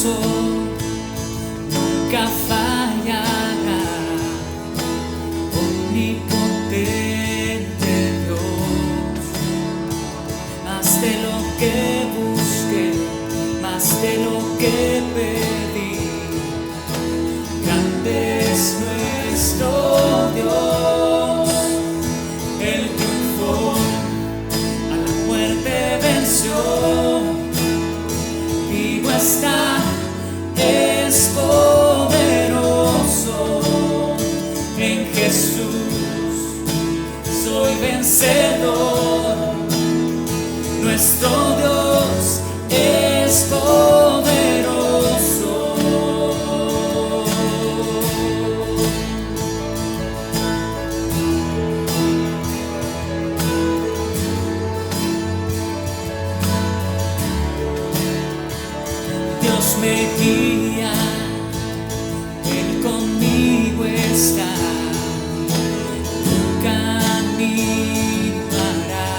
poderoso, nunca fallará. Omnipotente Dios, más de lo que busqué, más de lo que pedí, grande es nuestro Dios. Él triunfó, a la muerte venció, vivo está, es poderoso. En Jesús soy vencedor. Nuestro Dios es poderoso. Dios me guía, Él conmigo está, nunca me hará.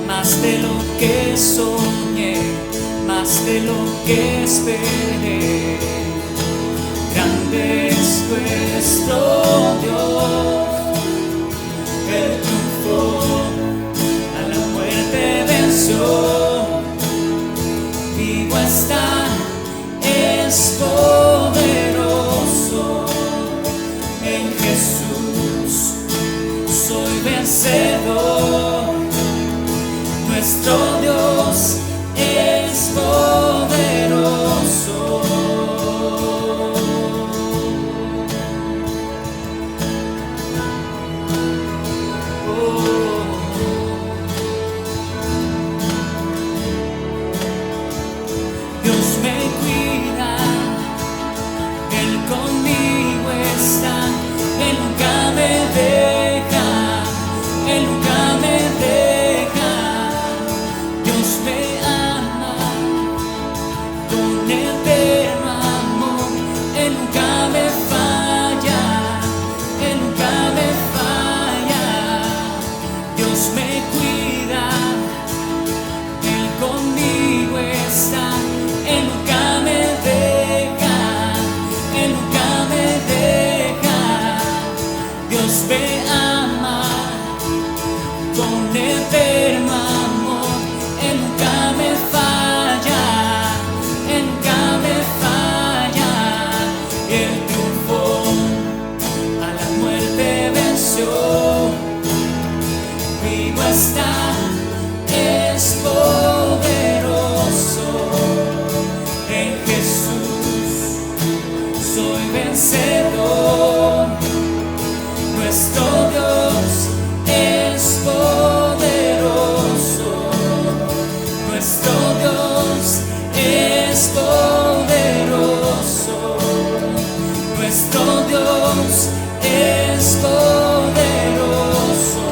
Más de lo que soñé, más de lo que esperé, grande es nuestro Dios. Él triunfó, a la muerte venció, vivo está, es poderoso. En Jesús soy vencedor. Nuestro Dios es poderoso. Dios me cuida, Él conmigo está, Él nunca me deja, Él nunca me deja. Dios me ama con eterno amor, Él nunca me falla, Él nunca me falla. Dios me cuida, Él conmigo está, Él nunca me deja, Él nunca me deja. Dios me ama con eterno amor, Él nunca me falla, Él nunca me falla. Él triunfó, a la muerte venció, vivo está, es poderoso. En Jesús soy vencedor. Nuestro Dios es poderoso. Nuestro Dios es poderoso. Nuestro Dios es poderoso.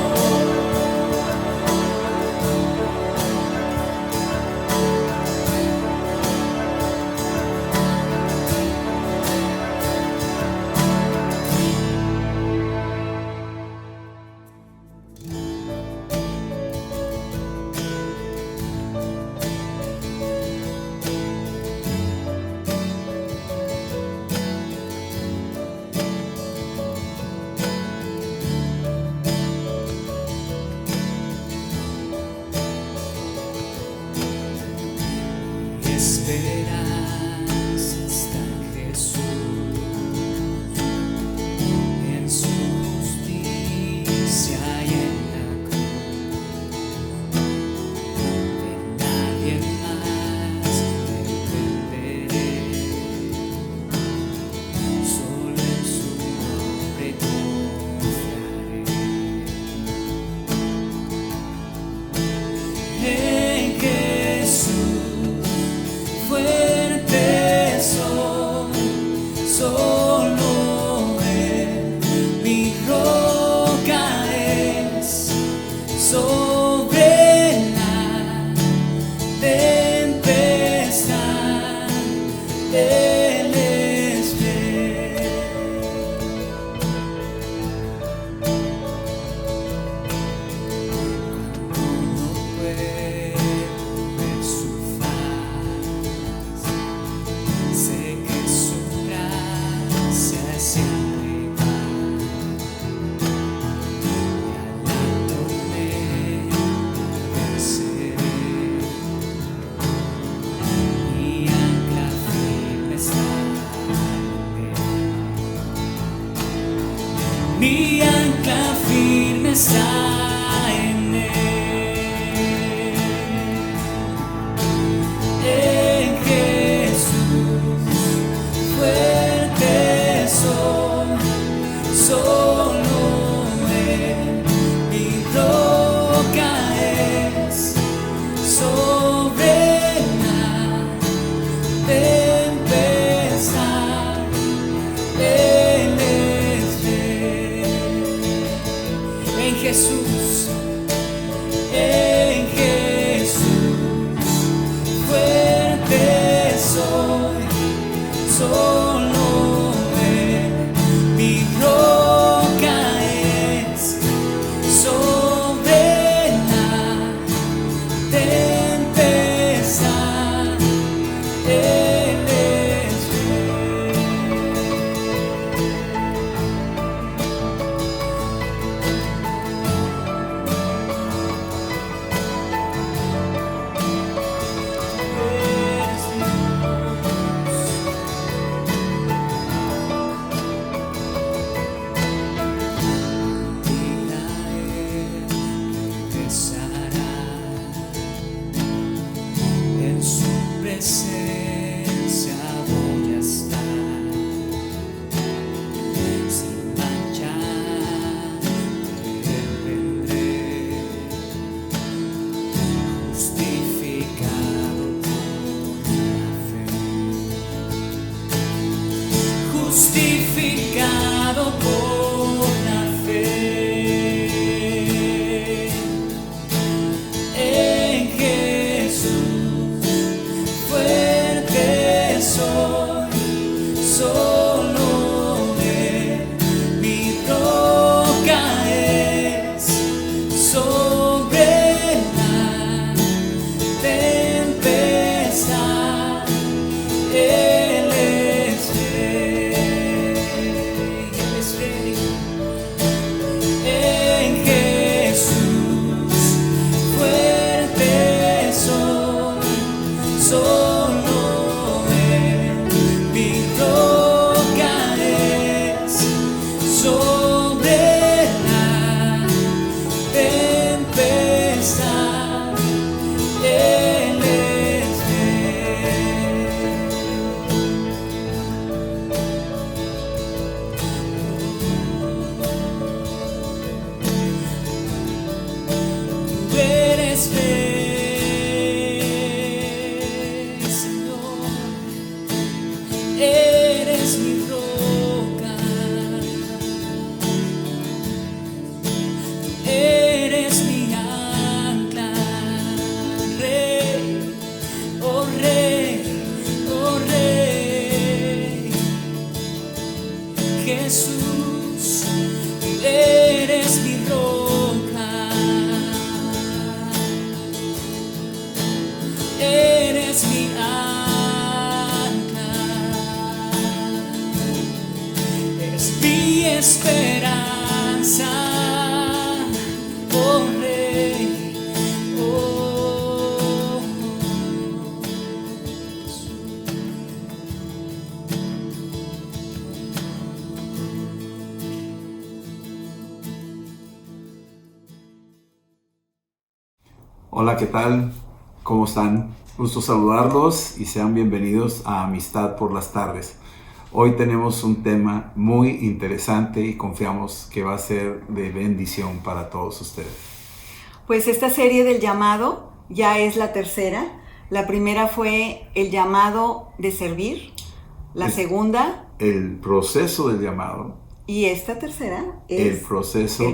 mi ancla firme está en Él. En Jesús fuerte soy, solo Él mi roca es, sobre la tempestad Él es fiel. En Jesús, en Jesús fuerte soy, solo Él mi roca es, sobre la tempestad Él es fiel. Eres mi Dios. Dile a Él que regresará, en su presencia voy a estar, sin mancha vendré, justificado por la fe, justificado por la fe. En Jesús fuerte soy, solo Él mi roca es, sobre la tempestad Él es fiel. Él es fiel. En Jesús fuerte soy, solo Él mi roca es, sobre la tempestad Él es fiel. Tú eres fiel, Señor, eres mi roca, eres mi ancla, Rey, oh Rey, oh Rey. Jesús, tú eres mi roca, eres mi ancla, es mi esperanza, oh Rey, oh Hola, ¿qué tal? ¿Cómo están? Gusto saludarlos y sean bienvenidos a Amistad por las Tardes. Hoy tenemos un tema muy interesante y confiamos que va a ser de bendición para todos ustedes. Pues esta serie del llamado ya es la tercera. La primera fue el llamado de servir, la segunda, El proceso del llamado. y esta tercera es El proceso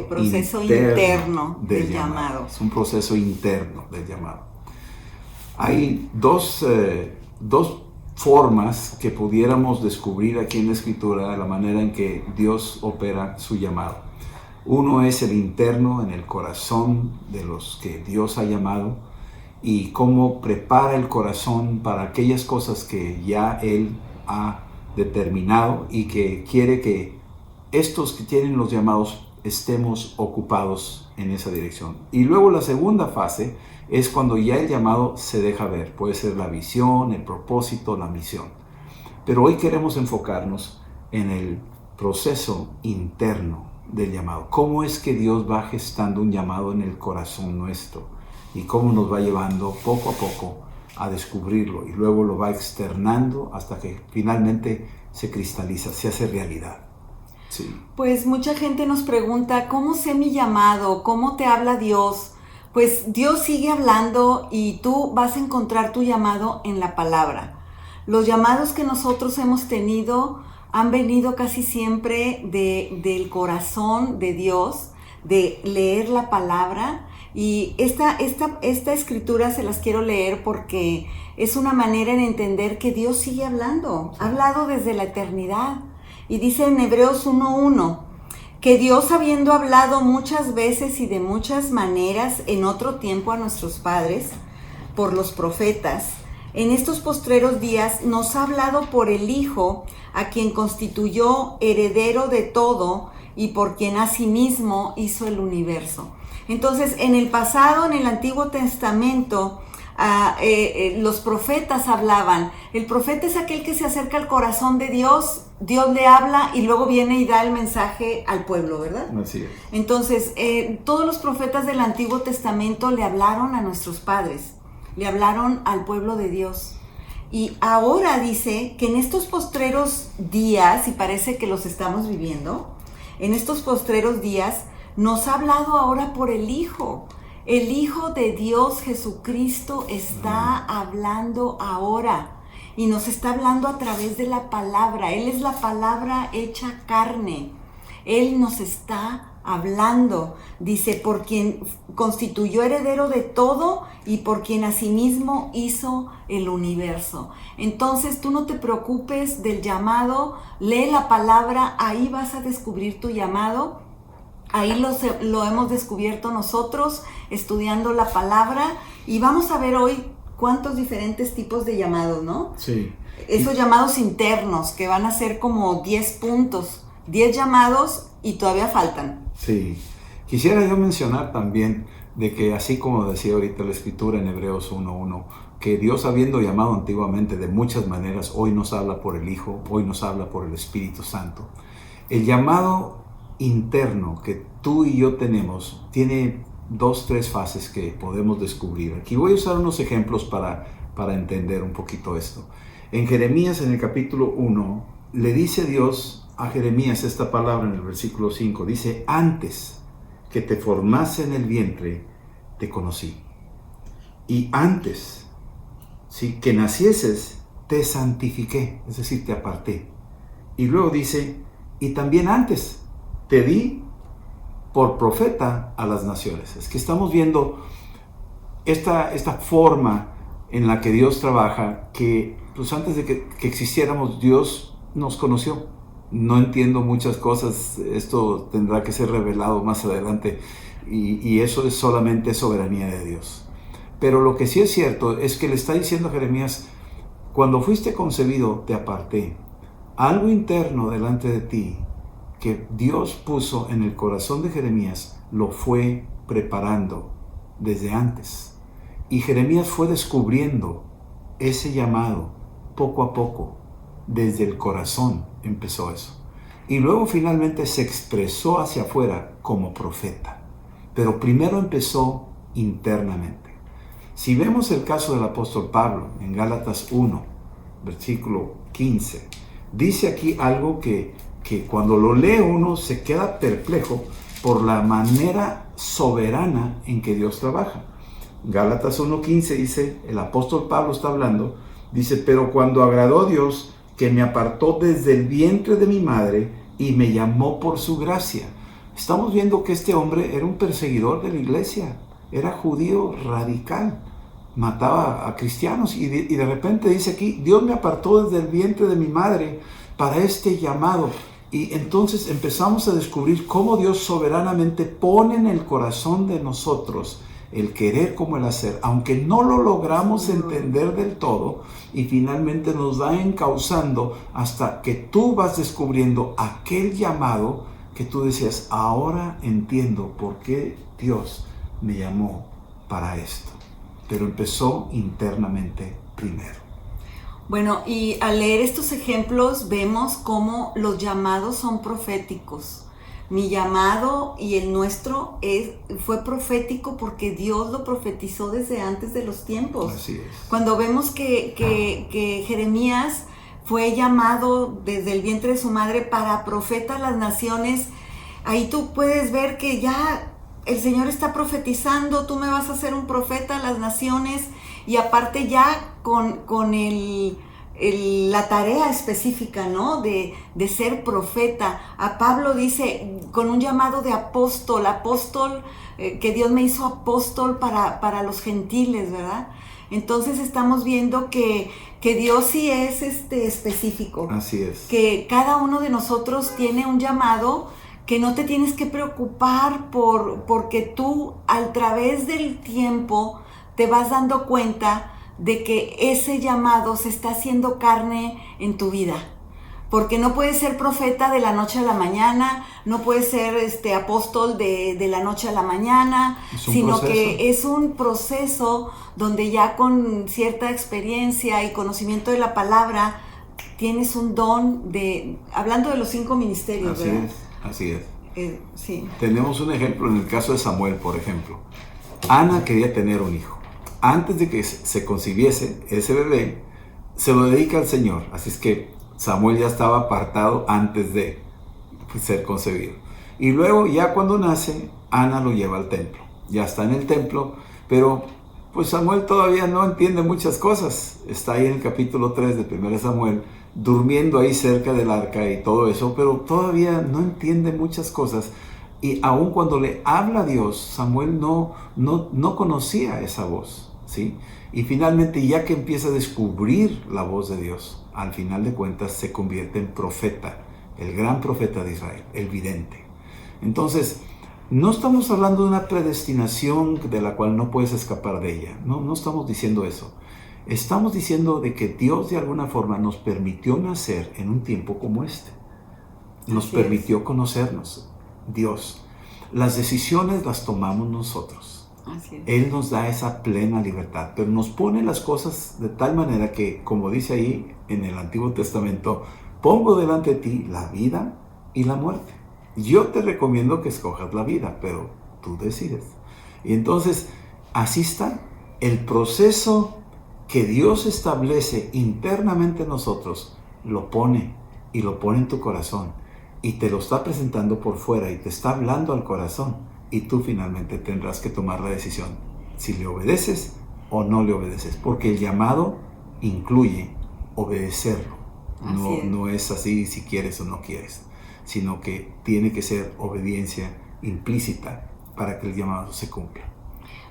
interno del llamado. Es un proceso interno del llamado. Hay dos formas que pudiéramos descubrir aquí en la Escritura de la manera en que Dios opera su llamado. Uno es el interno, en el corazón de los que Dios ha llamado, y cómo prepara el corazón para aquellas cosas que ya Él ha determinado y que quiere que estos que tienen los llamados estemos ocupados en esa dirección. Y luego la segunda fase es cuando ya el llamado se deja ver. Puede ser la visión, el propósito, la misión. Pero hoy queremos enfocarnos en el proceso interno del llamado. ¿Cómo es que Dios va gestando un llamado en el corazón nuestro? Y cómo nos va llevando poco a poco a descubrirlo. Y luego lo va externando hasta que finalmente se cristaliza, se hace realidad. Sí. Pues mucha gente nos pregunta, ¿cómo sé mi llamado? ¿Cómo te habla Dios? Pues Dios sigue hablando y tú vas a encontrar tu llamado en la palabra. Los llamados que nosotros hemos tenido han venido casi siempre del corazón de Dios, de leer la palabra. Y esta escritura se las quiero leer porque es una manera en entender que Dios sigue hablando. Ha hablado desde la eternidad. Y dice en Hebreos 1:1, que Dios, habiendo hablado muchas veces y de muchas maneras en otro tiempo a nuestros padres, por los profetas, en estos postreros días nos ha hablado por el Hijo, a quien constituyó heredero de todo y por quien asimismo hizo el universo. Entonces, en el pasado, en el Antiguo Testamento, los profetas hablaban. El profeta es aquel que se acerca al corazón de Dios, Dios le habla y luego viene y da el mensaje al pueblo, ¿verdad? Así es. Entonces, todos los profetas del Antiguo Testamento le hablaron a nuestros padres, le hablaron al pueblo de Dios. Y ahora dice que en estos postreros días, y parece que los estamos viviendo, en estos postreros días nos ha hablado ahora por el Hijo. El Hijo de Dios, Jesucristo, está hablando ahora y nos está hablando a través de la palabra. Él es la palabra hecha carne. Él nos está hablando. Dice, por quien constituyó heredero de todo y por quien asimismo hizo el universo. Entonces tú no te preocupes del llamado, lee la palabra, ahí vas a descubrir tu llamado. Ahí lo hemos descubierto nosotros estudiando la palabra y vamos a ver hoy cuántos diferentes tipos de llamados, ¿no? Sí. Esos llamados internos que van a ser como 10 puntos, 10 llamados y todavía faltan. Sí. Quisiera yo mencionar también de que así como decía ahorita la Escritura en Hebreos 1:1, que Dios, habiendo llamado antiguamente de muchas maneras, hoy nos habla por el Hijo, hoy nos habla por el Espíritu Santo. El llamado interno que tú y yo tenemos tiene 2-3 fases que podemos descubrir. Aquí voy a usar unos ejemplos para entender un poquito esto. En Jeremías, en el capítulo 1, le dice Dios a Jeremías esta palabra en el versículo 5. Dice, antes que te formase en el vientre, te conocí. Y antes, ¿sí?, que nacieses, te santifiqué, es decir, te aparté. Y luego dice, y también antes te di por profeta a las naciones. Es que estamos viendo esta forma en la que Dios trabaja, que pues antes de que existiéramos, Dios nos conoció. No entiendo muchas cosas, esto tendrá que ser revelado más adelante, y eso es solamente soberanía de Dios. Pero lo que sí es cierto es que le está diciendo a Jeremías, cuando fuiste concebido te aparté. Algo interno delante de ti que Dios puso en el corazón de Jeremías, lo fue preparando desde antes. Y Jeremías fue descubriendo ese llamado poco a poco, desde el corazón empezó eso. Y luego finalmente se expresó hacia afuera como profeta. Pero primero empezó internamente. Si vemos el caso del apóstol Pablo en Gálatas 1, versículo 15, dice aquí algo que cuando lo lee uno se queda perplejo por la manera soberana en que Dios trabaja. Gálatas 1:15 dice, el apóstol Pablo está hablando, dice, pero cuando agradó Dios, que me apartó desde el vientre de mi madre y me llamó por su gracia. Estamos viendo que este hombre era un perseguidor de la iglesia, era judío radical, mataba a cristianos y de repente dice aquí, Dios me apartó desde el vientre de mi madre para este llamado. Y entonces empezamos a descubrir cómo Dios soberanamente pone en el corazón de nosotros el querer como el hacer, aunque no lo logramos entender del todo, y finalmente nos va encauzando hasta que tú vas descubriendo aquel llamado que tú decías, ahora entiendo por qué Dios me llamó para esto. Pero empezó internamente primero. Bueno, y al leer estos ejemplos vemos cómo los llamados son proféticos. Mi llamado y el nuestro fue profético porque Dios lo profetizó desde antes de los tiempos. Así es. Cuando vemos que Jeremías fue llamado desde el vientre de su madre para profeta a las naciones, ahí tú puedes ver que ya el Señor está profetizando, tú me vas a hacer un profeta a las naciones, y aparte ya con la tarea específica, ¿no? De ser profeta. A Pablo dice, con un llamado de apóstol, que Dios me hizo apóstol para los gentiles, ¿verdad? Entonces estamos viendo que Dios sí es específico. Así es. Que cada uno de nosotros tiene un llamado, que no te tienes que preocupar porque tú a través del tiempo te vas dando cuenta de que ese llamado se está haciendo carne en tu vida. Porque no puedes ser profeta de la noche a la mañana, no puedes ser apóstol de la noche a la mañana, sino proceso. Que es un proceso donde ya con cierta experiencia y conocimiento de la palabra tienes un don hablando de los 5 ministerios, así ¿verdad? Así es. Sí. Tenemos un ejemplo en el caso de Samuel, por ejemplo. Ana quería tener un hijo. Antes de que se concibiese ese bebé, se lo dedica al Señor. Así es que Samuel ya estaba apartado antes de ser concebido. Y luego, ya cuando nace, Ana lo lleva al templo. Ya está en el templo, pero pues Samuel todavía no entiende muchas cosas. Está ahí en el capítulo 3 de 1 Samuel, durmiendo ahí cerca del arca y todo eso, pero todavía no entiende muchas cosas. Y aun cuando le habla a Dios, Samuel no conocía esa voz, ¿sí? Y finalmente, ya que empieza a descubrir la voz de Dios, al final de cuentas se convierte en profeta, el gran profeta de Israel, el vidente. Entonces, no estamos hablando de una predestinación de la cual no puedes escapar de ella, no estamos diciendo eso. Estamos diciendo de que Dios de alguna forma nos permitió nacer en un tiempo como este. Nos permitió conocernos. Dios. Las decisiones las tomamos nosotros. Así es. Él nos da esa plena libertad, pero nos pone las cosas de tal manera que, como dice ahí en el Antiguo Testamento, pongo delante de ti la vida y la muerte. Yo te recomiendo que escojas la vida, pero tú decides. Y entonces, así está el proceso que Dios establece internamente en nosotros, lo pone en tu corazón. Y te lo está presentando por fuera y te está hablando al corazón, y tú finalmente tendrás que tomar la decisión si le obedeces o no le obedeces, porque el llamado incluye obedecerlo. No es así si quieres o no quieres, sino que tiene que ser obediencia implícita para que el llamado se cumpla.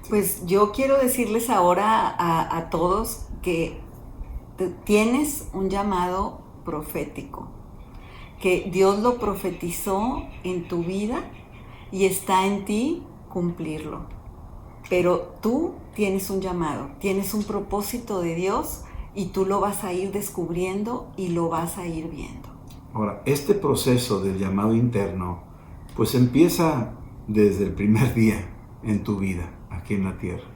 Pues yo quiero decirles ahora a todos que tienes un llamado profético, que Dios lo profetizó en tu vida y está en ti cumplirlo. Pero tú tienes un llamado, tienes un propósito de Dios, y tú lo vas a ir descubriendo y lo vas a ir viendo. Ahora, este proceso del llamado interno, pues empieza desde el primer día en tu vida, aquí en la tierra.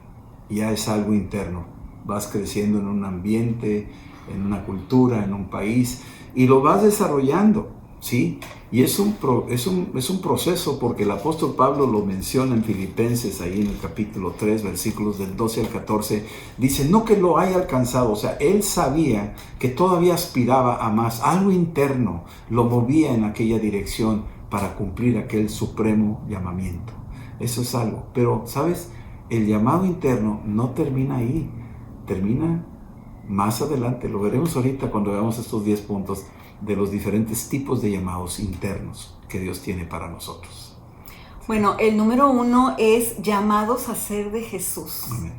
Ya es algo interno. Vas creciendo en un ambiente, en una cultura, en un país, y lo vas desarrollando, ¿sí? Y es un proceso, porque el apóstol Pablo lo menciona en Filipenses, ahí en el capítulo 3, versículos del 12 al 14, dice, no que lo haya alcanzado, o sea, él sabía que todavía aspiraba a más, algo interno lo movía en aquella dirección para cumplir aquel supremo llamamiento. Eso es algo, pero, ¿sabes? El llamado interno no termina ahí, termina más adelante, lo veremos ahorita cuando veamos estos 10 puntos de los diferentes tipos de llamados internos que Dios tiene para nosotros. Bueno, el número 1 es llamados a ser de Jesús. Amén.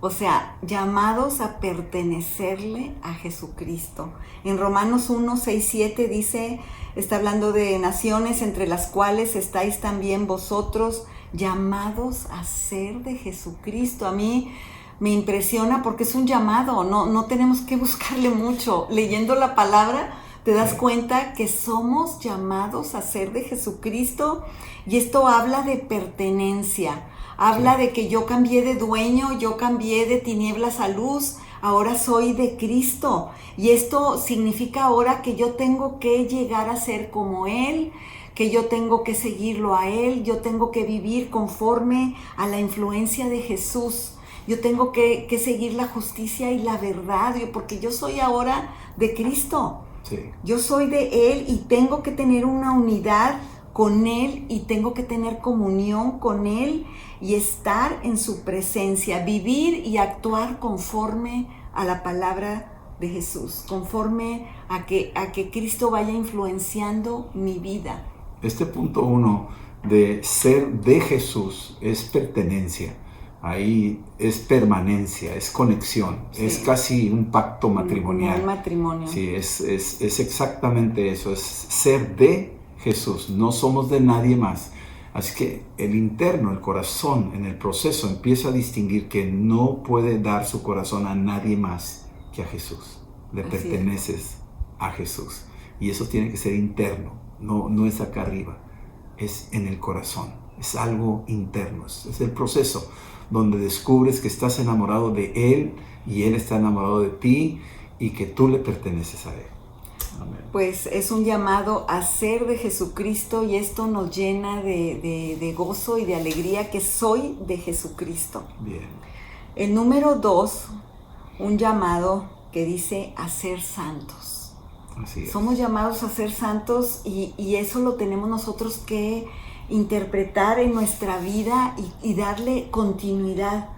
O sea, llamados a pertenecerle a Jesucristo. En Romanos 1, 6, 7 dice, está hablando de naciones entre las cuales estáis también vosotros, llamados a ser de Jesucristo. A mí me impresiona porque es un llamado, no tenemos que buscarle mucho. Leyendo la palabra te das cuenta que somos llamados a ser de Jesucristo, y esto habla de pertenencia, habla de que yo cambié de dueño, yo cambié de tinieblas a luz, ahora soy de Cristo. Y esto significa ahora que yo tengo que llegar a ser como Él, que yo tengo que seguirlo a Él, yo tengo que vivir conforme a la influencia de Jesús. Yo tengo que seguir la justicia y la verdad, porque yo soy ahora de Cristo. Sí. Yo soy de Él y tengo que tener una unidad con Él y tengo que tener comunión con Él y estar en su presencia, vivir y actuar conforme a la palabra de Jesús, conforme a que Cristo vaya influenciando mi vida. Este punto 1 de ser de Jesús es pertenencia. Ahí es permanencia, es conexión, sí. Es casi un pacto matrimonial. Un matrimonio. Sí, es exactamente eso, es ser de Jesús, no somos de nadie más. Así que el interno, el corazón, en el proceso empieza a distinguir que no puede dar su corazón a nadie más que a Jesús. Le Así perteneces a Jesús. Y eso tiene que ser interno, no es acá arriba, es en el corazón, es algo interno, es el proceso donde descubres que estás enamorado de Él y Él está enamorado de ti y que tú le perteneces a Él. Amén. Pues es un llamado a ser de Jesucristo y esto nos llena de gozo y de alegría que soy de Jesucristo. Bien. El número 2, un llamado que dice a ser santos. Así es. Somos llamados a ser santos y eso lo tenemos nosotros que interpretar en nuestra vida y darle continuidad.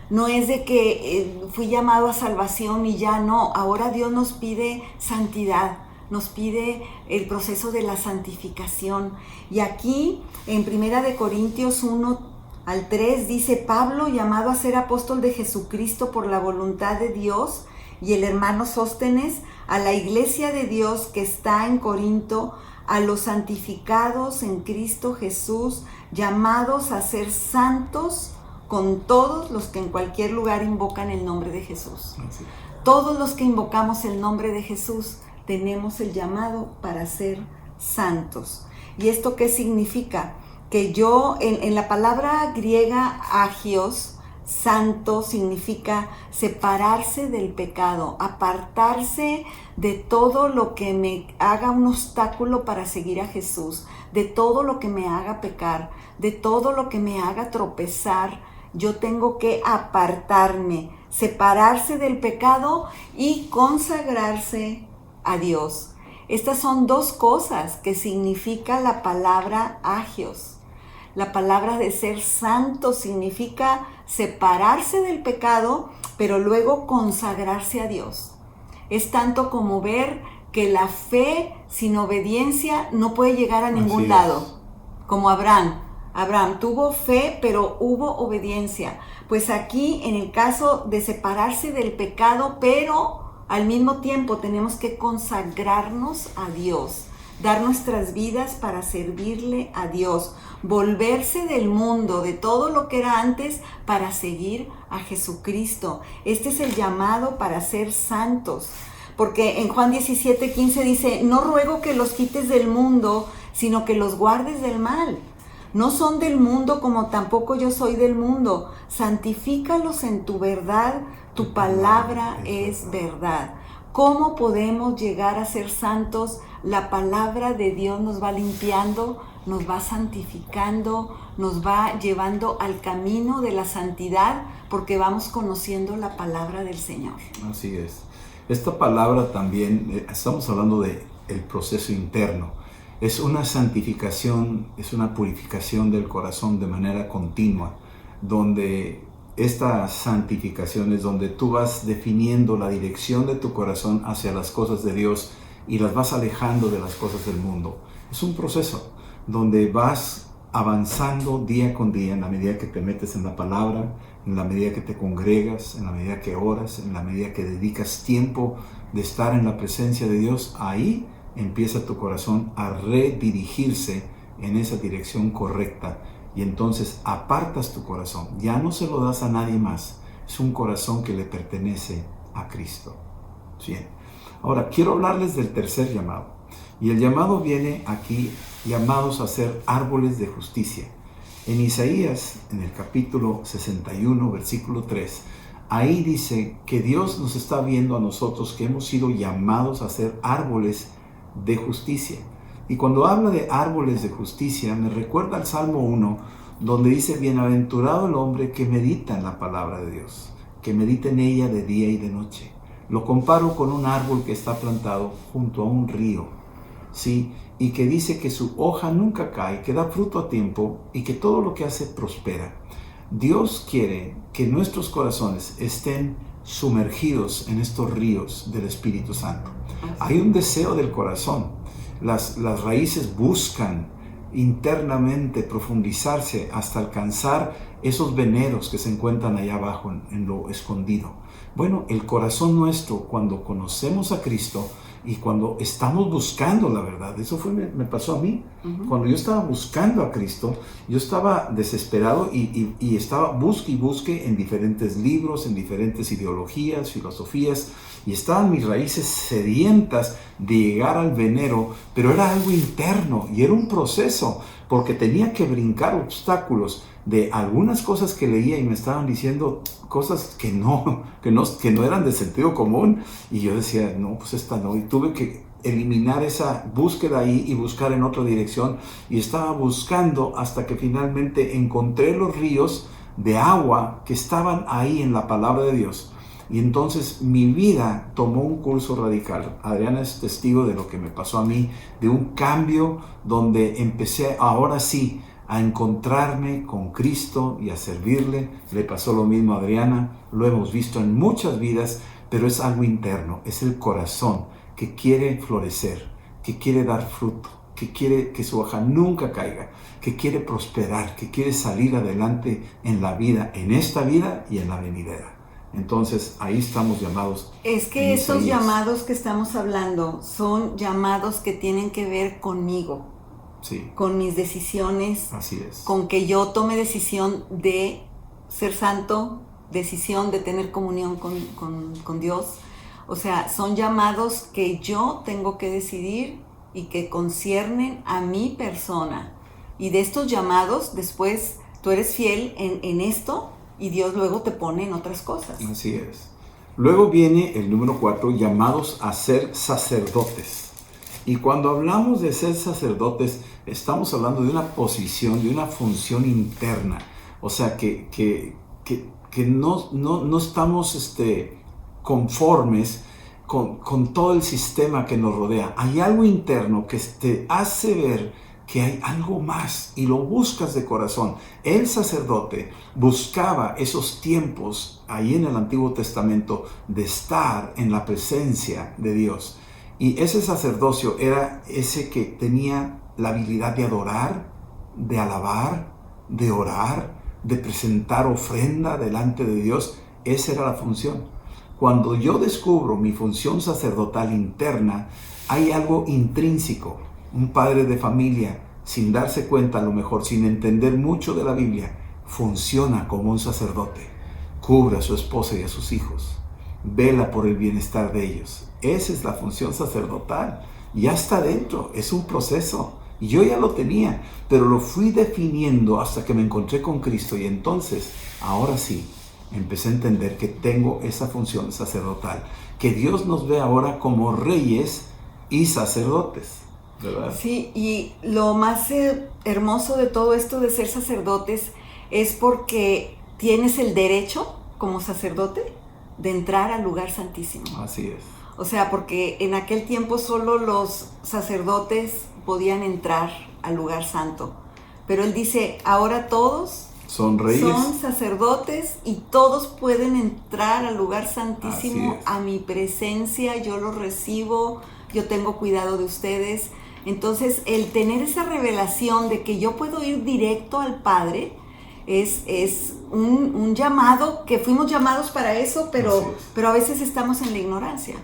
No es de que fui llamado a salvación y ya no. Ahora Dios nos pide santidad, nos pide el proceso de la santificación. Y aquí en 1 Corintios 1-3 dice: Pablo, llamado a ser apóstol de Jesucristo por la voluntad de Dios, y el hermano Sóstenes, a la iglesia de Dios que está en Corinto, a los santificados en Cristo Jesús, llamados a ser santos con todos los que en cualquier lugar invocan el nombre de Jesús. Así. Todos los que invocamos el nombre de Jesús tenemos el llamado para ser santos. ¿Y esto qué significa? Que yo, en la palabra griega agios, santo significa separarse del pecado, apartarse de todo lo que me haga un obstáculo para seguir a Jesús, de todo lo que me haga pecar, de todo lo que me haga tropezar. Yo tengo que apartarme, separarse del pecado y consagrarse a Dios. Estas son dos cosas que significa la palabra agios. La palabra de ser santo significa separarse del pecado, pero luego consagrarse a Dios. Es tanto como ver que la fe sin obediencia no puede llegar a ningún lado. Como Abraham. Abraham tuvo fe, pero hubo obediencia. Pues aquí, en el caso de separarse del pecado, pero al mismo tiempo tenemos que consagrarnos a Dios, dar nuestras vidas para servirle a Dios, volverse del mundo, de todo lo que era antes, para seguir a Jesucristo. Este es el llamado para ser santos. Porque en Juan 17:15 dice: no ruego que los quites del mundo, sino que los guardes del mal. No son del mundo, como tampoco yo soy del mundo. Santifícalos en tu verdad, tu palabra es verdad. ¿Cómo podemos llegar a ser santos? La palabra de Dios nos va limpiando, nos va santificando, nos va llevando al camino de la santidad, porque vamos conociendo la palabra del Señor. Así es. Esta palabra también, estamos hablando de el proceso interno. Es una santificación, es una purificación del corazón de manera continua, donde esta santificación es donde tú vas definiendo la dirección de tu corazón hacia las cosas de Dios y las vas alejando de las cosas del mundo. Es un proceso donde vas avanzando día con día en la medida que te metes en la palabra, en la medida que te congregas, en la medida que oras, en la medida que dedicas tiempo de estar en la presencia de Dios. Ahí empieza tu corazón a redirigirse en esa dirección correcta y entonces apartas tu corazón. Ya no se lo das a nadie más. Es un corazón que le pertenece a Cristo. Bien. Ahora, quiero hablarles del tercer llamado. Y el llamado viene aquí, llamados a ser árboles de justicia. En Isaías, en el capítulo 61, versículo 3, ahí dice que Dios nos está viendo a nosotros que hemos sido llamados a ser árboles de justicia. Y cuando habla de árboles de justicia, me recuerda al Salmo 1, donde dice: bienaventurado el hombre que medita en la palabra de Dios, que medita en ella de día y de noche. Lo comparo con un árbol que está plantado junto a un río, ¿sí? Y que dice que su hoja nunca cae, que da fruto a tiempo y que todo lo que hace prospera. Dios quiere que nuestros corazones estén sumergidos en estos ríos del Espíritu Santo. Hay un deseo del corazón. Las raíces buscan internamente profundizarse hasta alcanzar esos veneros que se encuentran allá abajo en lo escondido. Bueno, el corazón nuestro, cuando conocemos a Cristo y cuando estamos buscando la verdad, eso me pasó a mí. Cuando yo estaba buscando a Cristo, yo estaba desesperado y estaba busque en diferentes libros, en diferentes ideologías, filosofías, y estaban mis raíces sedientas de llegar al venero, pero era algo interno y era un proceso, porque tenía que brincar obstáculos de algunas cosas que leía y me estaban diciendo cosas que no eran de sentido común, y yo decía, no, pues esta no, y tuve que eliminar esa búsqueda ahí y buscar en otra dirección, y estaba buscando hasta que finalmente encontré los ríos de agua que estaban ahí en la palabra de Dios. Y entonces mi vida tomó un curso radical. Adriana es testigo de lo que me pasó a mí, de un cambio donde empecé ahora sí a encontrarme con Cristo y a servirle. Le pasó lo mismo a Adriana, lo hemos visto en muchas vidas, pero es algo interno, es el corazón que quiere florecer, que quiere dar fruto, que quiere que su hoja nunca caiga, que quiere prosperar, que quiere salir adelante en la vida, en esta vida y en la venidera. Entonces ahí estamos llamados. Es que estos llamados que estamos hablando son llamados que tienen que ver conmigo, sí, con mis decisiones. Así es. Con que yo tome decisión de ser santo, decisión de tener comunión con Dios. O sea, son llamados que yo tengo que decidir y que conciernen a mi persona. Y de estos llamados, después tú eres fiel en esto, y Dios luego te pone en otras cosas. Así es. Luego viene el número 4, llamados a ser sacerdotes. Y cuando hablamos de ser sacerdotes, estamos hablando de una posición, de una función interna. O sea, que no estamos conformes con todo el sistema que nos rodea. Hay algo interno que te hace ver que hay algo más y lo buscas de corazón. El sacerdote buscaba esos tiempos ahí en el Antiguo Testamento de estar en la presencia de Dios. Y ese sacerdocio era ese que tenía la habilidad de adorar, de alabar, de orar, de presentar ofrenda delante de Dios. Esa era la función. Cuando yo descubro mi función sacerdotal interna, hay algo intrínseco. Un padre de familia, sin darse cuenta, a lo mejor sin entender mucho de la Biblia, funciona como un sacerdote. Cubre a su esposa y a sus hijos. Vela por el bienestar de ellos. Esa es la función sacerdotal. Ya está dentro, es un proceso. Y yo ya lo tenía, pero lo fui definiendo hasta que me encontré con Cristo. Y entonces, ahora sí, empecé a entender que tengo esa función sacerdotal. Que Dios nos ve ahora como reyes y sacerdotes. ¿Verdad? Sí, y lo más hermoso de todo esto de ser sacerdotes es porque tienes el derecho, como sacerdote, de entrar al lugar santísimo. Así es. O sea, porque en aquel tiempo solo los sacerdotes podían entrar al lugar santo. Pero él dice, ahora todos son reyes, son sacerdotes y todos pueden entrar al lugar santísimo, a mi presencia, yo los recibo, yo tengo cuidado de ustedes. Entonces, el tener esa revelación de que yo puedo ir directo al Padre es un llamado, que fuimos llamados para eso, pero a veces estamos en la ignorancia.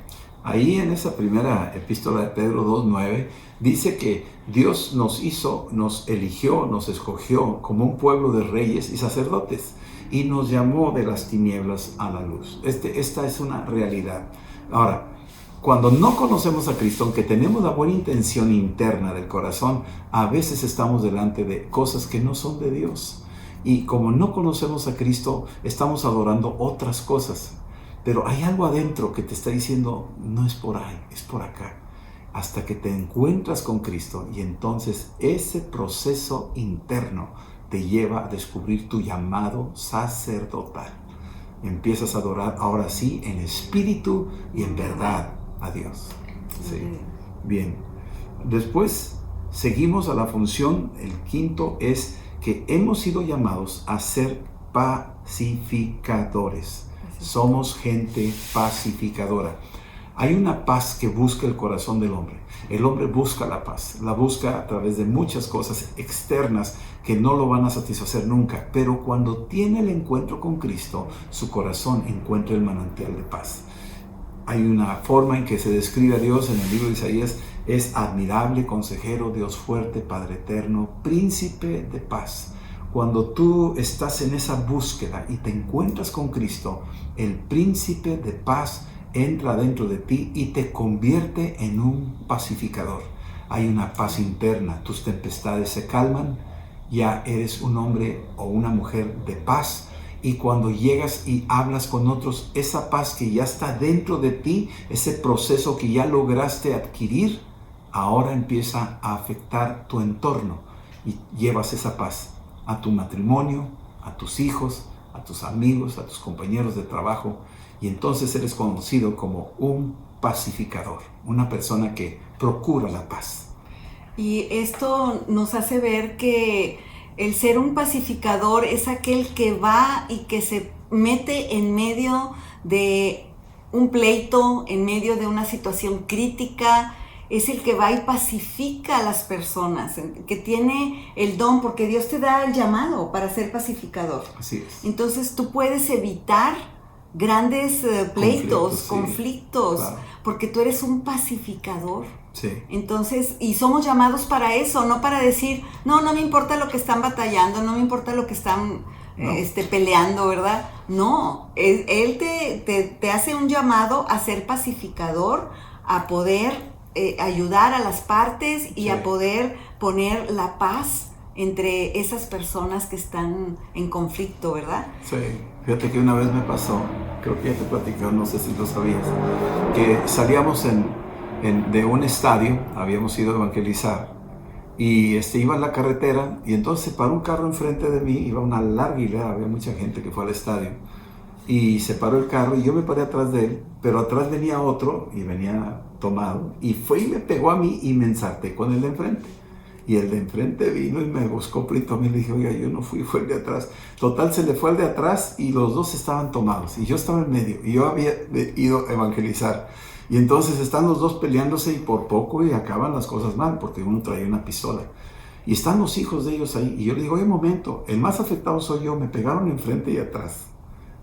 Ahí en esa primera epístola de Pedro 2:9 dice que Dios nos eligió, nos escogió como un pueblo de reyes y sacerdotes y nos llamó de las tinieblas a la luz. Esta es una realidad. Ahora, cuando no conocemos a Cristo, aunque tenemos la buena intención interna del corazón, a veces estamos delante de cosas que no son de Dios. Y como no conocemos a Cristo, estamos adorando otras cosas. Pero hay algo adentro que te está diciendo, no es por ahí, es por acá. Hasta que te encuentras con Cristo y entonces ese proceso interno te lleva a descubrir tu llamado sacerdotal. Empiezas a adorar ahora sí en espíritu y en verdad a Dios. Sí. Bien. Después seguimos a la función. El quinto es que hemos sido llamados a ser pacificadores. Somos gente pacificadora. Hay una paz que busca el corazón del hombre. El hombre busca la paz. La busca a través de muchas cosas externas que no lo van a satisfacer nunca. Pero cuando tiene el encuentro con Cristo, su corazón encuentra el manantial de paz. Hay una forma en que se describe a Dios en el libro de Isaías. Es admirable, consejero, Dios fuerte, Padre eterno, príncipe de paz. Cuando tú estás en esa búsqueda y te encuentras con Cristo, el príncipe de paz entra dentro de ti y te convierte en un pacificador. Hay una paz interna, tus tempestades se calman, ya eres un hombre o una mujer de paz. Y cuando llegas y hablas con otros, esa paz que ya está dentro de ti, ese proceso que ya lograste adquirir, ahora empieza a afectar tu entorno y llevas esa paz a tu matrimonio, a tus hijos, a tus amigos, a tus compañeros de trabajo, y entonces eres conocido como un pacificador, una persona que procura la paz. Y esto nos hace ver que el ser un pacificador es aquel que va y que se mete en medio de un pleito, en medio de una situación crítica. Es el que va y pacifica a las personas, que tiene el don, porque Dios te da el llamado para ser pacificador. Así es. Entonces tú puedes evitar grandes pleitos, conflictos, claro, porque tú eres un pacificador. Sí. Entonces, y somos llamados para eso, no para decir, no me importa lo que están batallando, no me importa lo que están peleando, ¿verdad? No, Él te hace un llamado a ser pacificador, a poder ayudar a las partes y a poder poner la paz entre esas personas que están en conflicto, ¿verdad? Sí, fíjate que una vez me pasó, creo que ya te platicé, no sé si lo sabías, que salíamos de un estadio, habíamos ido a evangelizar, y iba en la carretera, y entonces se paró un carro enfrente de mí, iba una larga hilera, había mucha gente que fue al estadio, y se paró el carro, y yo me paré atrás de él, pero atrás venía otro, y venía tomado, y fue y me pegó a mí, y me ensarté con el de enfrente. Y el de enfrente vino y me buscó pleito a mí. Le dije, oiga, yo no fui, fue el de atrás. Total, se le fue el de atrás y los dos estaban tomados. Y yo estaba en medio. Y yo había ido a evangelizar. Y entonces están los dos peleándose y por poco y acaban las cosas mal porque uno traía una pistola. Y están los hijos de ellos ahí. Y yo le digo, oye, un momento, el más afectado soy yo. Me pegaron enfrente y atrás.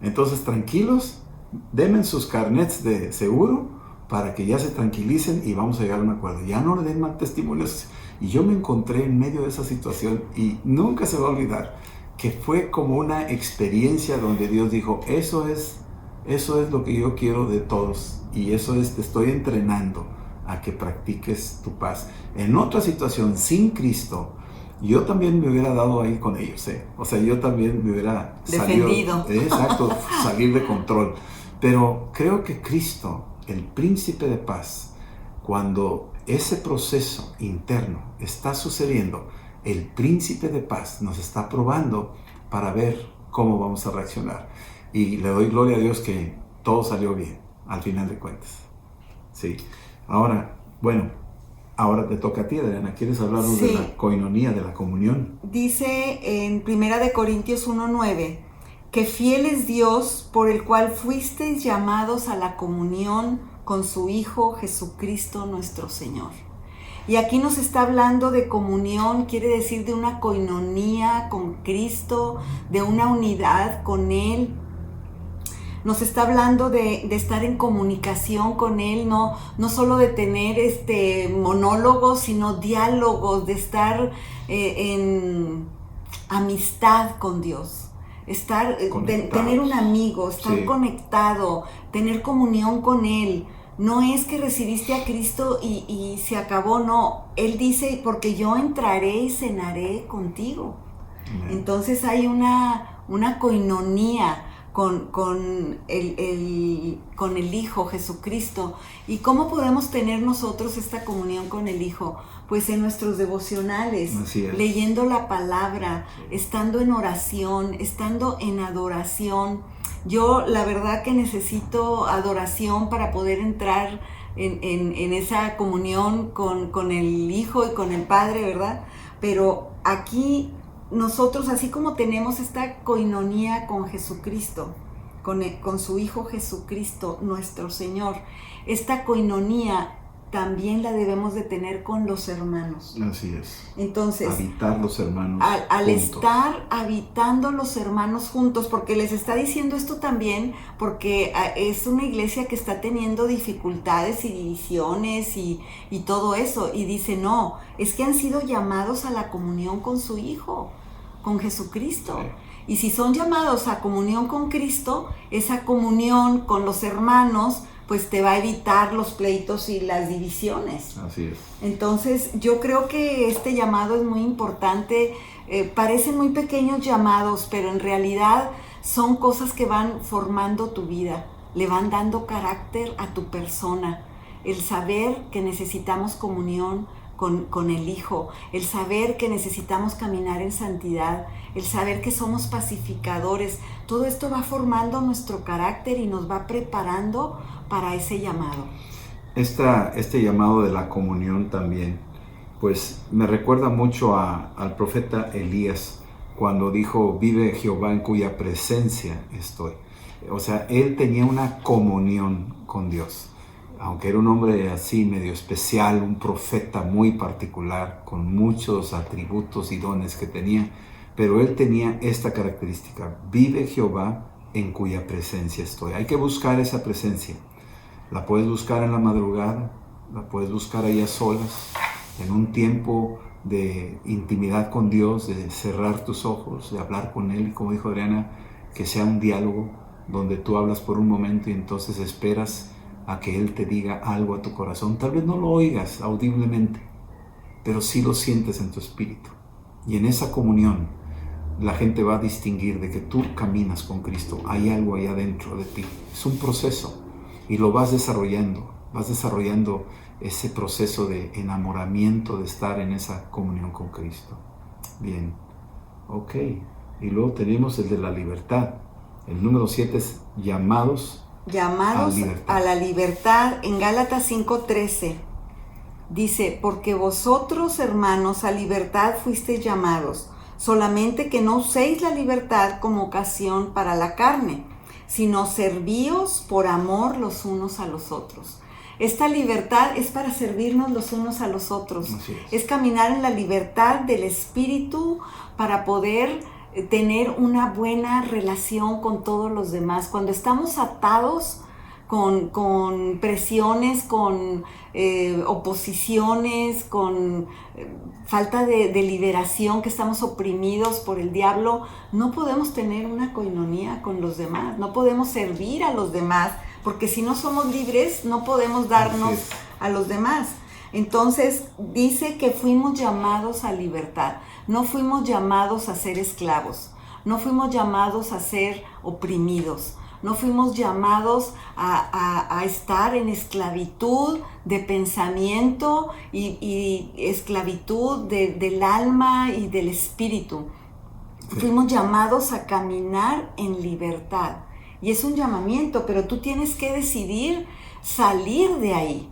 Entonces, tranquilos, denme sus carnets de seguro para que ya se tranquilicen y vamos a llegar a un acuerdo. Ya no le den mal testimonios. Y yo me encontré en medio de esa situación y nunca se va a olvidar que fue como una experiencia donde Dios dijo, eso es lo que yo quiero de todos y eso es, te estoy entrenando a que practiques tu paz. En otra situación, sin Cristo, yo también me hubiera dado ahí con ellos, O sea, yo también me hubiera defendido. Exacto, salir de control. Pero creo que Cristo, el príncipe de paz, cuando ese proceso interno está sucediendo, el príncipe de paz nos está probando para ver cómo vamos a reaccionar. Y le doy gloria a Dios que todo salió bien, al final de cuentas. Sí. Ahora te toca a ti, Adriana. ¿Quieres hablarnos de la coinonía, de la comunión? Dice en 1 Corintios 1:9 que fiel es Dios por el cual fuisteis llamados a la comunión con su Hijo Jesucristo nuestro Señor. Y aquí nos está hablando de comunión, quiere decir de una coinonía con Cristo, de una unidad con Él. Nos está hablando de estar en comunicación con Él, no solo de tener monólogos, sino diálogos, de estar en amistad con Dios. Tener un amigo, estar conectado, tener comunión con Él. No es que recibiste a Cristo y se acabó, no. Él dice, porque yo entraré y cenaré contigo. Entonces hay una coinonía con el Hijo Jesucristo. ¿Y cómo podemos tener nosotros esta comunión con el Hijo? Pues en nuestros devocionales, leyendo la palabra, estando en oración, estando en adoración. Yo la verdad que necesito adoración para poder entrar en esa comunión con el Hijo y con el Padre, ¿verdad? Pero aquí nosotros, así como tenemos esta coinonía con Jesucristo, con su Hijo Jesucristo, nuestro Señor, esta coinonía también la debemos de tener con los hermanos. Así es. Entonces, habitar los hermanos al juntos. estar habitando los hermanos juntos, porque les está diciendo esto también, porque es una iglesia que está teniendo dificultades y divisiones y todo eso, y dice, no, es que han sido llamados a la comunión con su Hijo, con Jesucristo. Sí. Y si son llamados a comunión con Cristo, esa comunión con los hermanos pues te va a evitar los pleitos y las divisiones. Así es. Entonces, yo creo que este llamado es muy importante. Parecen muy pequeños llamados, pero en realidad son cosas que van formando tu vida, le van dando carácter a tu persona. El saber que necesitamos comunión con el Hijo, el saber que necesitamos caminar en santidad, el saber que somos pacificadores, todo esto va formando nuestro carácter y nos va preparando para ese llamado. Este llamado de la comunión también, pues me recuerda mucho al profeta Elías, cuando dijo, vive Jehová en cuya presencia estoy. O sea, él tenía una comunión con Dios. Aunque era un hombre así medio especial, un profeta muy particular, con muchos atributos y dones que tenía, pero él tenía esta característica, vive Jehová en cuya presencia estoy. Hay que buscar esa presencia. La puedes buscar en la madrugada, la puedes buscar ahí a solas, en un tiempo de intimidad con Dios, de cerrar tus ojos, de hablar con Él, y como dijo Adriana, que sea un diálogo donde tú hablas por un momento y entonces esperas a que Él te diga algo a tu corazón. Tal vez no lo oigas audiblemente, pero sí lo sientes en tu espíritu. Y en esa comunión la gente va a distinguir de que tú caminas con Cristo. Hay algo ahí adentro de ti. Es un proceso y lo vas desarrollando ese proceso de enamoramiento, de estar en esa comunión con Cristo. Bien, ok. Y luego tenemos el de la libertad. El número 7 es llamados a la libertad. En Gálatas 5:13 dice, porque vosotros, hermanos, a libertad fuisteis llamados, solamente que no uséis la libertad como ocasión para la carne, sino servíos por amor los unos a los otros. Esta libertad es para servirnos los unos a los otros. Es caminar en la libertad del espíritu para poder tener una buena relación con todos los demás. Cuando estamos atados con presiones, con oposiciones, con falta de liberación, que estamos oprimidos por el diablo, no podemos tener una coinonía con los demás, no podemos servir a los demás, porque si no somos libres, no podemos darnos a los demás. Entonces, dice que fuimos llamados a libertad. No fuimos llamados a ser esclavos, no fuimos llamados a ser oprimidos, no fuimos llamados a estar en esclavitud de pensamiento y esclavitud del alma y del espíritu. Fuimos llamados a caminar en libertad. Y es un llamamiento, pero tú tienes que decidir salir de ahí,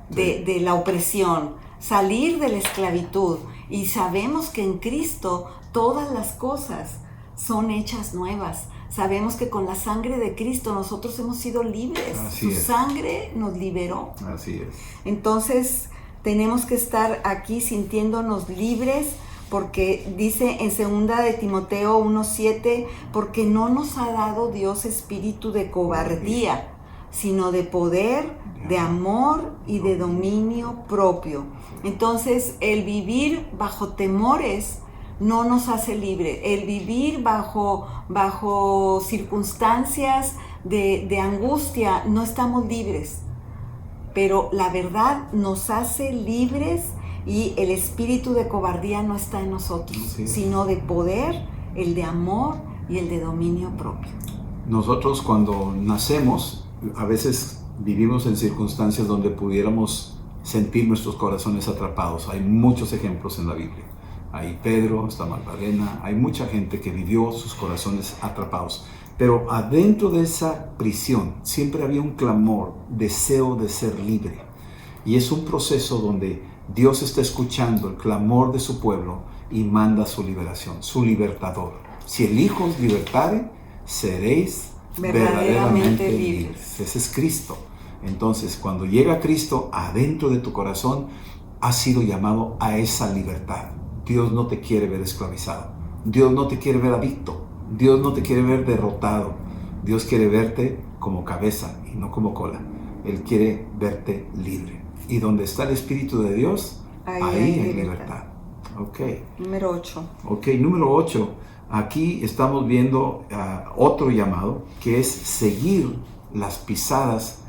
de la opresión, salir de la esclavitud. Y sabemos que en Cristo todas las cosas son hechas nuevas. Sabemos que con la sangre de Cristo nosotros hemos sido libres. Su sangre nos liberó. Así es. Entonces tenemos que estar aquí sintiéndonos libres, porque dice en 2 de Timoteo 1:7, porque no nos ha dado Dios espíritu de cobardía, sino de poder, de amor y de dominio propio. Entonces, el vivir bajo temores no nos hace libre. El vivir bajo circunstancias de angustia, no estamos libres. Pero la verdad nos hace libres Y el espíritu de cobardía no está en nosotros, Sí. sino de poder, el de amor y el de dominio propio. Nosotros cuando nacemos, a veces vivimos en circunstancias donde pudiéramos sentir nuestros corazones atrapados. Hay muchos ejemplos en la Biblia. Hay Pedro, está Magdalena, hay mucha gente que vivió sus corazones atrapados. Pero adentro de esa prisión siempre había un clamor, deseo de ser libre. Y es un proceso donde Dios está escuchando el clamor de su pueblo y manda su liberación, su libertador. Si el Hijo os libertare, seréis verdaderamente libres. Ese es Cristo. Entonces, cuando llega Cristo adentro de tu corazón, has sido llamado a esa libertad. Dios no te quiere ver esclavizado. Dios no te quiere ver adicto. Dios no te quiere ver derrotado. Dios quiere verte como cabeza y no como cola. Él quiere verte libre. Y donde está el Espíritu de Dios, ahí hay libertad. Ok. Número 8. Ok, número 8. Aquí estamos viendo otro llamado que es seguir las pisadas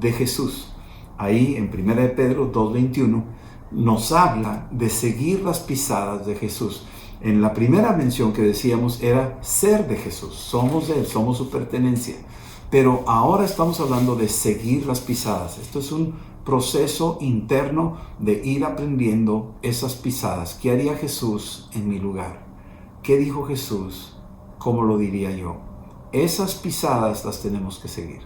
de Jesús. Ahí en 1 de Pedro 2:21 nos habla de seguir las pisadas de Jesús. En la primera mención que decíamos era ser de Jesús, somos de Él, somos su pertenencia. Pero ahora estamos hablando de seguir las pisadas. Esto es un proceso interno de ir aprendiendo esas pisadas. ¿Qué haría Jesús en mi lugar? ¿Qué dijo Jesús? ¿Cómo lo diría yo? Esas pisadas las tenemos que seguir.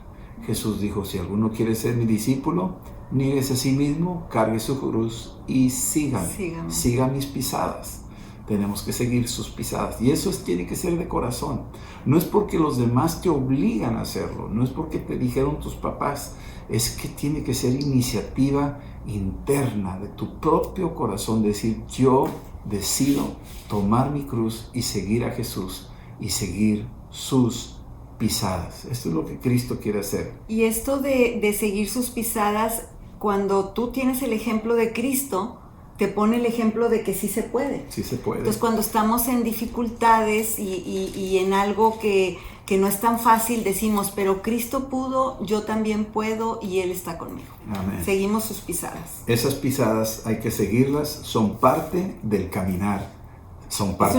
Jesús dijo, si alguno quiere ser mi discípulo, niéguese a sí mismo, cargue su cruz y sígame. Siga mis pisadas. Tenemos que seguir sus pisadas. Y eso tiene que ser de corazón. No es porque los demás te obligan a hacerlo. No es porque te dijeron tus papás. Es que tiene que ser iniciativa interna de tu propio corazón. Decir, yo decido tomar mi cruz y seguir a Jesús y seguir sus pisadas. Esto es lo que Cristo quiere hacer. Y esto de seguir sus pisadas, cuando tú tienes el ejemplo de Cristo, te pone el ejemplo de que sí se puede. Sí se puede. Entonces, cuando estamos en dificultades y en algo que no es tan fácil, decimos, pero Cristo pudo, yo también puedo y Él está conmigo. Amén. Seguimos sus pisadas. Esas pisadas hay que seguirlas, son parte del caminar. Son parte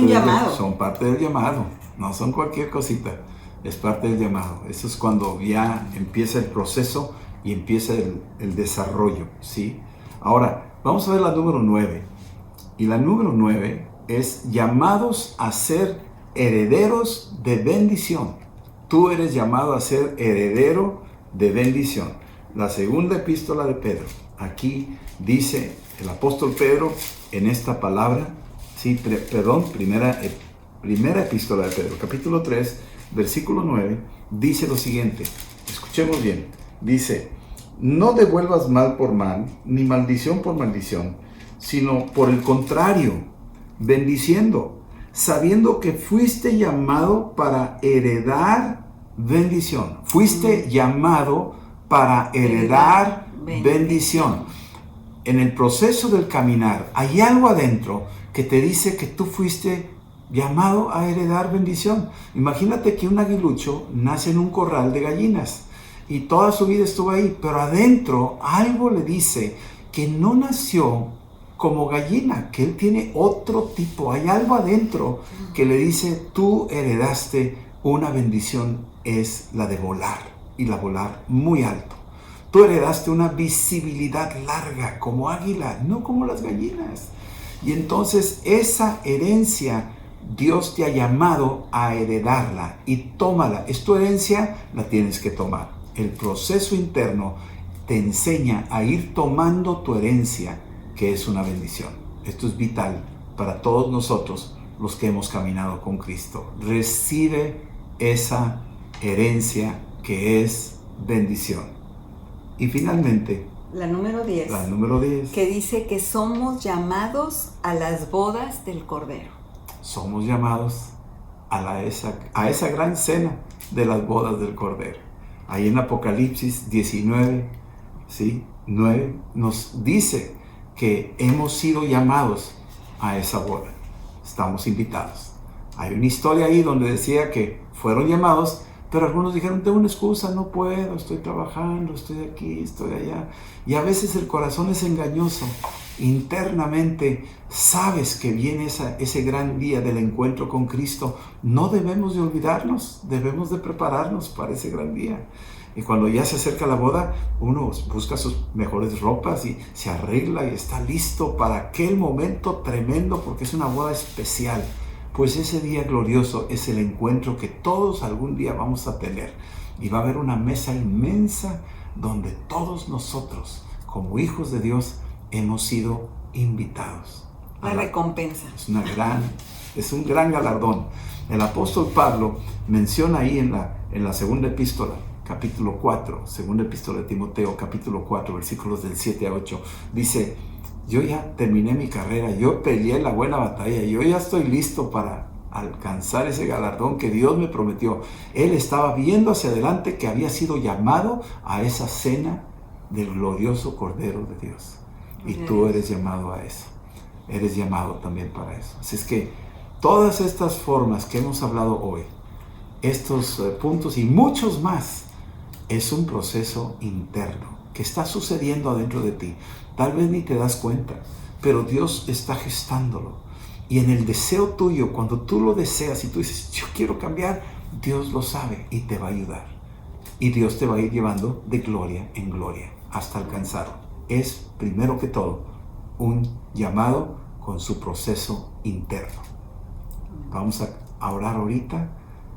son parte del llamado. No son cualquier cosita. Es parte del llamado. Eso es cuando ya empieza el proceso y empieza el desarrollo, ¿sí? Ahora, vamos a ver la número 9. Y la número 9 es llamados a ser herederos de bendición. Tú eres llamado a ser heredero de bendición. La segunda epístola de Pedro. Aquí dice el apóstol Pedro en esta palabra, primera epístola de Pedro, capítulo 3, versículo 9, dice lo siguiente. Escuchemos bien. Dice, no devuelvas mal por mal, ni maldición por maldición, sino por el contrario, bendiciendo, sabiendo que fuiste llamado para heredar bendición. Fuiste llamado para heredar bendición. En el proceso del caminar, hay algo adentro que te dice que tú fuiste llamado a heredar bendición. Imagínate que un aguilucho nace en un corral de gallinas y toda su vida estuvo ahí, pero adentro algo le dice que no nació como gallina, que él tiene otro tipo. Hay algo adentro que le dice, tú heredaste una bendición, es la de volar, y la volar muy alto. Tú heredaste una visibilidad larga como águila, no como las gallinas. Y entonces esa herencia Dios te ha llamado a heredarla y tómala. Es tu herencia, la tienes que tomar. El proceso interno te enseña a ir tomando tu herencia, que es una bendición. Esto es vital para todos nosotros los que hemos caminado con Cristo. Recibe esa herencia que es bendición. Y finalmente, la número 10. La número 10. Que dice que somos llamados a las bodas del Cordero. Somos llamados a esa gran cena de las bodas del Cordero. Ahí en Apocalipsis 19, ¿sí? 9, nos dice que hemos sido llamados a esa boda. Estamos invitados. Hay una historia ahí donde decía que fueron llamados, pero algunos dijeron, tengo una excusa, no puedo, estoy trabajando, estoy aquí, estoy allá. Y a veces el corazón es engañoso internamente sabes que viene ese gran día del encuentro con Cristo, no debemos de olvidarnos, debemos de prepararnos para ese gran día. Y cuando ya se acerca la boda, uno busca sus mejores ropas y se arregla y está listo para aquel momento tremendo, porque es una boda especial. Pues ese día glorioso es el encuentro que todos algún día vamos a tener. Y va a haber una mesa inmensa donde todos nosotros, como hijos de Dios, hemos sido invitados. La recompensa. Es un gran galardón. El apóstol Pablo menciona ahí en la segunda epístola, capítulo 4, segunda epístola de Timoteo, capítulo 4, versículos del 7 a 8, dice: yo ya terminé mi carrera, yo peleé la buena batalla, yo ya estoy listo para alcanzar ese galardón que Dios me prometió. Él estaba viendo hacia adelante que había sido llamado a esa cena del glorioso Cordero de Dios. Y tú eres llamado a eso. Eres llamado también para eso. Así es que todas estas formas que hemos hablado hoy, estos puntos y muchos más, es un proceso interno que está sucediendo adentro de ti. Tal vez ni te das cuenta, pero Dios está gestándolo. Y en el deseo tuyo, cuando tú lo deseas y tú dices, yo quiero cambiar, Dios lo sabe y te va a ayudar. Y Dios te va a ir llevando de gloria en gloria hasta alcanzarlo. Es, primero que todo, un llamado con su proceso interno. Vamos a orar ahorita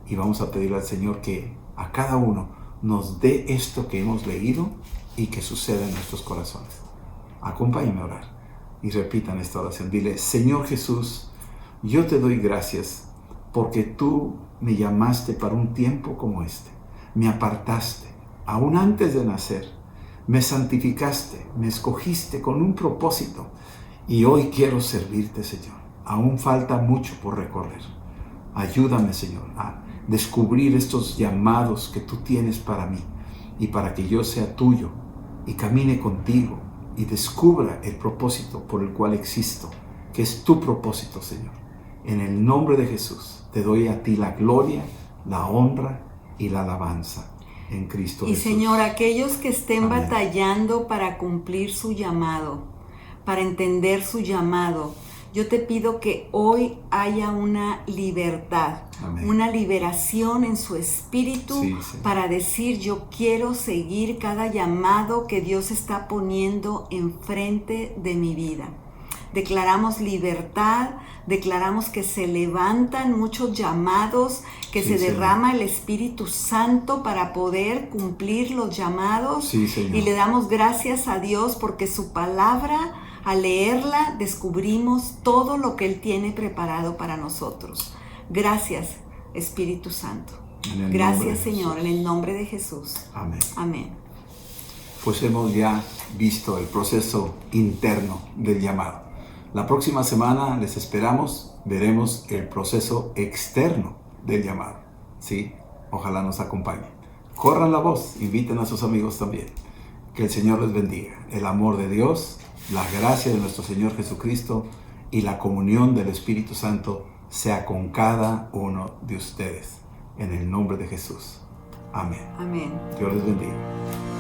y vamos a pedirle al Señor que a cada uno nos dé esto que hemos leído y que suceda en nuestros corazones. Acompáñame a orar y repitan esta oración. Dile: Señor Jesús, yo te doy gracias porque tú me llamaste para un tiempo como este. Me apartaste aún antes de nacer. Me santificaste, me escogiste con un propósito y hoy quiero servirte, Señor. Aún falta mucho por recorrer. Ayúdame, Señor, a descubrir estos llamados que tú tienes para mí y para que yo sea tuyo y camine contigo y descubra el propósito por el cual existo, que es tu propósito, Señor. En el nombre de Jesús te doy a ti la gloria, la honra y la alabanza en Cristo Jesús. Y Señor, aquellos que estén batallando para cumplir su llamado, para entender su llamado, yo te pido que hoy haya una libertad, una liberación en su espíritu para decir: yo quiero seguir cada llamado que Dios está poniendo enfrente de mi vida. Declaramos libertad, declaramos que se levantan muchos llamados, que se derrama el Espíritu Santo para poder cumplir los llamados. Y le damos gracias a Dios porque su palabra, al leerla, descubrimos todo lo que Él tiene preparado para nosotros. Gracias, Espíritu Santo. Gracias, Señor, en el nombre de Jesús. Amén. Amén. Pues hemos ya visto el proceso interno del llamado. La próxima semana les esperamos, veremos el proceso externo del llamado. ¿Sí? Ojalá nos acompañen. Corran la voz, inviten a sus amigos también. Que el Señor les bendiga. El amor de Dios, la gracia de nuestro Señor Jesucristo y la comunión del Espíritu Santo sea con cada uno de ustedes. En el nombre de Jesús. Amén. Amén. Dios les bendiga.